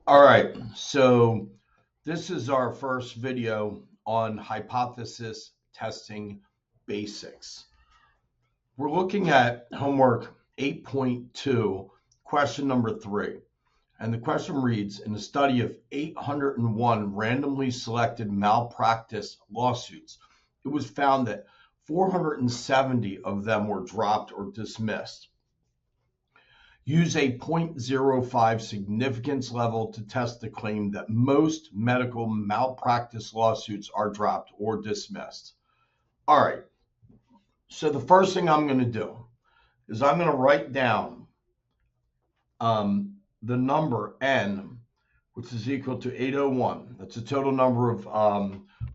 All right, so this is our first video on hypothesis testing basics. We're looking at homework 8.2, question number 3. And the question reads, in a study of 801 randomly selected malpractice lawsuits, it was found that 470 of them were dropped or dismissed. Use a 0.05 significance level to test the claim that most medical malpractice lawsuits are dropped or dismissed. All right, so the first thing I'm going to do is I'm going to write down the number n, which is equal to 801. That's the total number of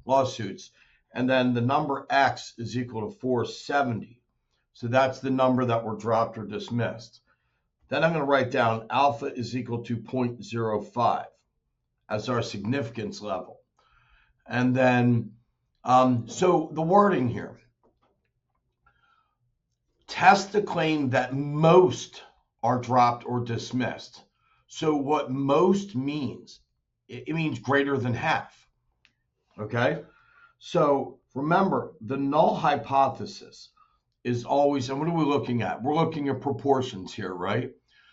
lawsuits. And then the number x is equal to 470. So that's the number that were dropped or dismissed. Then I'm going to write down alpha is equal to 0.05 as our significance level. And then, so the wording here, test the claim that most are dropped or dismissed. So what most means, it means greater than half. Okay? So remember, the null hypothesis is always, and what are we looking at? We're looking at proportions here, right?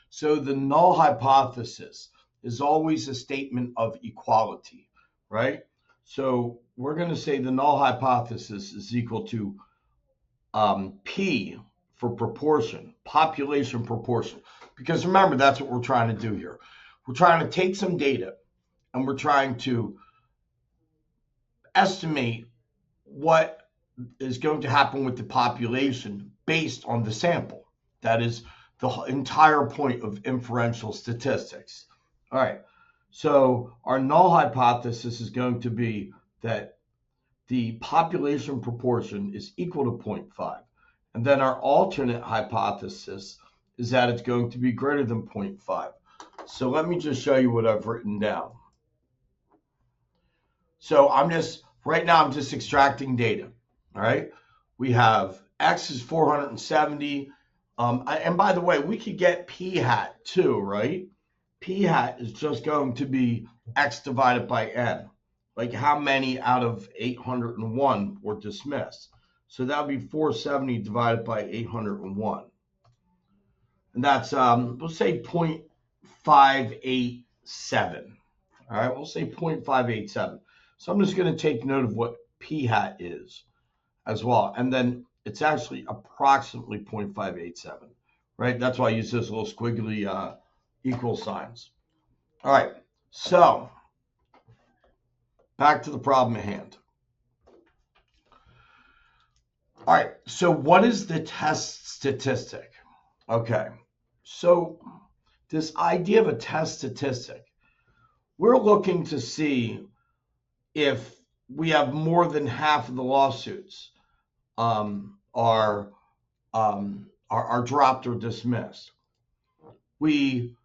So the null hypothesis is always a statement of equality, right? So we're going to say the null hypothesis is equal to P for proportion, population proportion. Because remember, that's what we're trying to do here. We're trying to take some data and we're trying to estimate what is going to happen with the population based on the sample. That is the entire point of inferential statistics. All right, so our null hypothesis is going to be that the population proportion is equal to 0.5. And then our alternate hypothesis is that it's going to be greater than 0.5. So let me just show you what I've written down. So right now I'm just extracting data. All right, we have x is 470. And by the way, we could get p hat too, right? P hat is just going to be x divided by n. Like how many out of 801 were dismissed? So that would be 470 divided by 801. And that's, we'll say 0.587. All right, we'll say 0.587. So I'm just going to take note of what p hat is as well. And then it's actually approximately 0.587, right? That's why I use those little squiggly equal signs. All right, so back to the problem at hand. All right, so what is the test statistic? Okay, so this idea of a test statistic, we're looking to see if we have more than half of the lawsuits are dropped or dismissed. We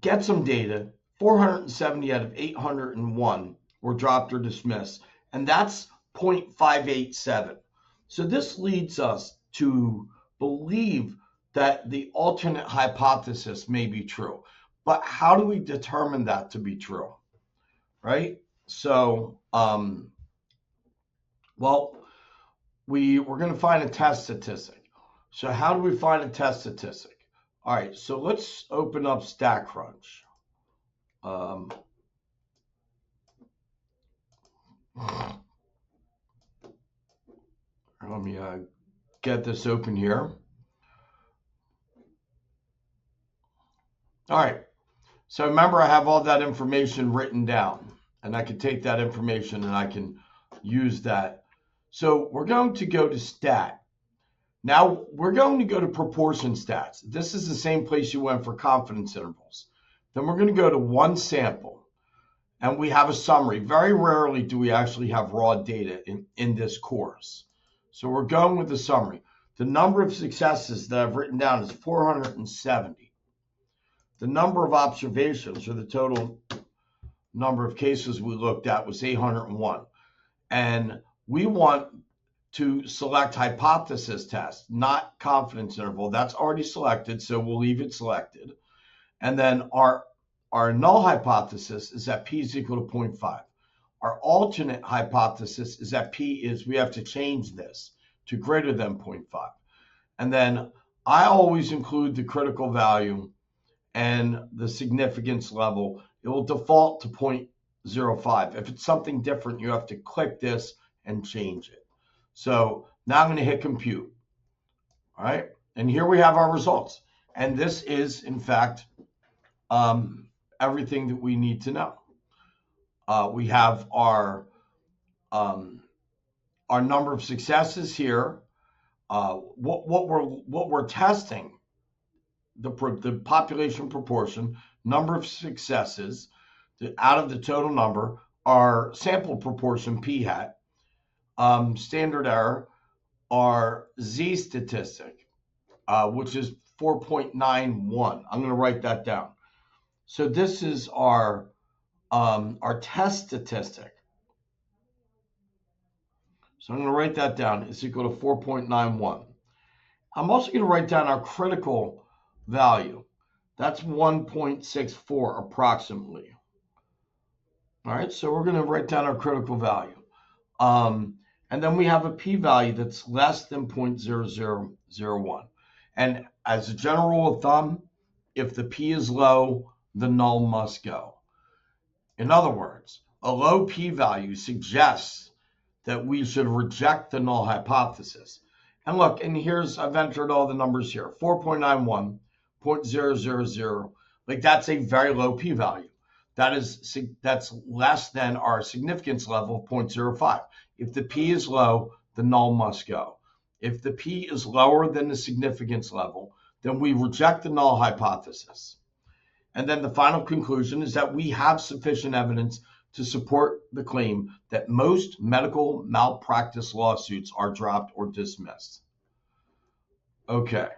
get some data, 470 out of 801 were dropped or dismissed, and that's 0.587. So this leads us to believe that the alternate hypothesis may be true. But how do we determine that to be true, right? So, well, we're going to find a test statistic. So how do we find a test statistic? All right, so let's open up StatCrunch. Let me get this open here. All right, so remember I have all that information written down, and I can take that information and I can use that. So we're going to go to stat. Now we're going to go to proportion stats. This is the same place you went for confidence intervals. Then we're going to go to one sample, and we have a summary. Very rarely do we actually have raw data in this course. So we're going with the summary. The number of successes that I've written down is 470. The number of observations, or the total number of cases we looked at, was 801. And we want to select hypothesis test, not confidence interval. That's already selected, so we'll leave it selected. And then our Our null hypothesis is that P is equal to 0.5. Our alternate hypothesis is that P is, we have to change this to greater than 0.5. And then I always include the critical value and the significance level. It will default to 0.05. If it's something different, you have to click this and change it. So now I'm going to hit compute. All right. And here we have our results. And this is, in fact, everything that we need to know. We have our number of successes here. What we're testing, the population proportion, number of successes out of the total number, our sample proportion p hat, standard error, our z statistic, which is 4.91. I'm going to write that down. So this is our test statistic. So I'm going to write that down. It's equal to 4.91. I'm also going to write down our critical value. That's 1.64 approximately. All right, so we're going to write down our critical value. And then we have a p-value that's less than 0.0001. And as a general rule of thumb, if the p is low, the null must go. In other words, a low p-value suggests that we should reject the null hypothesis. And look, and here's, I've entered all the numbers here, 4.91, 0.000, like that's a very low p-value. That's less than our significance level of 0.05. If the p is low, the null must go. If the p is lower than the significance level, then we reject the null hypothesis. And then the final conclusion is that we have sufficient evidence to support the claim that most medical malpractice lawsuits are dropped or dismissed. Okay,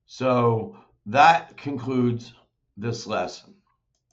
so that concludes this lesson.